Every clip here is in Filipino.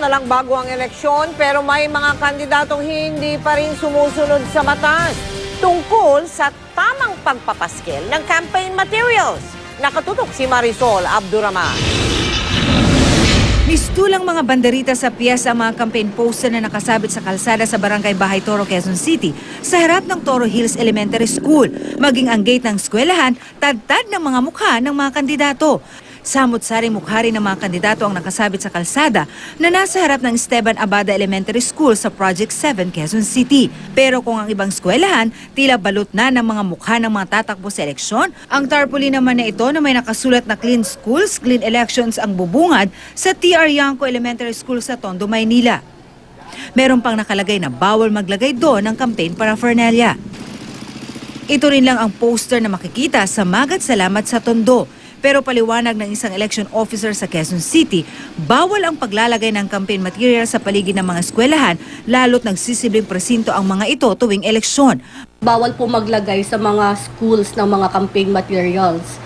na lang bago ang eleksyon pero may mga kandidatong hindi pa rin sumusunod sa batas tungkol sa tamang pagpapaskil ng campaign materials. Nakatutok si Marisol Abduraman. Mistulang mga banderita sa piyesa ang mga campaign poster na nakasabit sa kalsada sa Barangay Bahay Toro, Quezon City sa harap ng Toro Hills Elementary School. Maging ang gate ng eskwelahan, tad-tad ng mga mukha ng mga kandidato. Samot-saring mukha rin ng mga kandidato ang nakasabit sa kalsada na nasa harap ng Esteban Abada Elementary School sa Project 7, Quezon City. Pero kung ang ibang eskwelahan, tila balot na ng mga mukha ng mga tatakbo sa eleksyon, ang tarpaulin naman na ito na may nakasulat na Clean Schools, Clean Elections ang bubungad sa TR Yanco Elementary School sa Tondo, Maynila. Meron pang nakalagay na bawal maglagay doon ng campaign paraphernalia. Ito rin lang ang poster na makikita sa Magat Salamat sa Tondo. Pero paliwanag ng isang election officer sa Quezon City, bawal ang paglalagay ng campaign material sa paligid ng mga eskwelahan, lalo't nagsisilbing presinto ang mga ito tuwing eleksyon. Bawal po maglagay sa mga schools ng mga campaign materials.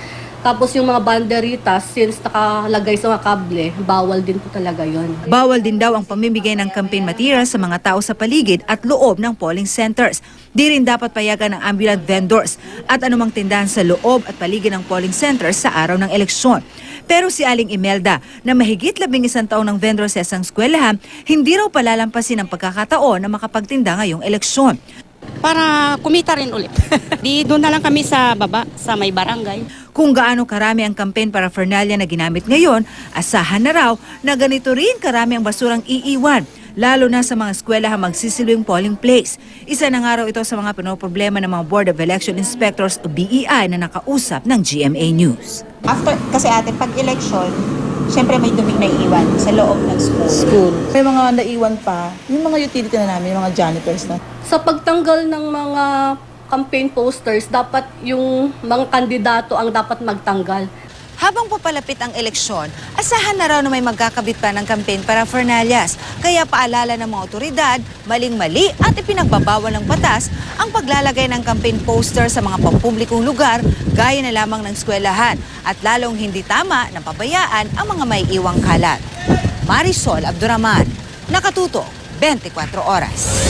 Tapos yung mga banderitas, since nakalagay sa mga kable, bawal din po talaga yon. Bawal din daw ang pamimigay ng campaign material sa mga tao sa paligid at loob ng polling centers. Di rin dapat payagan ng ambulant vendors at anumang tindahan sa loob at paligid ng polling centers sa araw ng eleksyon. Pero si Aling Imelda, na mahigit 11 taon ng vendor sa isang eskwelahan, hindi raw palalampasin ang pagkakataon na makapagtinda ngayong eleksyon. Para kumita rin ulit. Di doon na lang kami sa baba, sa may barangay. Kung gaano karami ang campaign paraphernalia na ginamit ngayon, asahan na raw na ganito rin karami ang basurang iiwan, lalo na sa mga eskwelahan magsisilbing polling place. Isa na nga raw ito sa mga pinoproblema ng mga Board of Election Inspectors o BEI na nakausap ng GMA News. After, kasi ate, pag election, syempre may duming naiiwan sa loob ng school. May mga naiwan pa, yung mga utility na namin, yung mga janitors na. Sa pagtanggal ng mga campaign posters, dapat yung mga kandidato ang dapat magtanggal. Habang papalapit ang eleksyon, asahan na raw na may magkakabit pa ng campaign paraphernalias. Kaya paalala ng mga otoridad, maling-mali at ipinagbabawal ng batas ang paglalagay ng campaign poster sa mga pampublikong lugar gaya na lamang ng eskwelahan at lalong hindi tama na pabayaan ang mga may iwang kalat. Marisol Abduraman, Nakatutok, 24 Oras.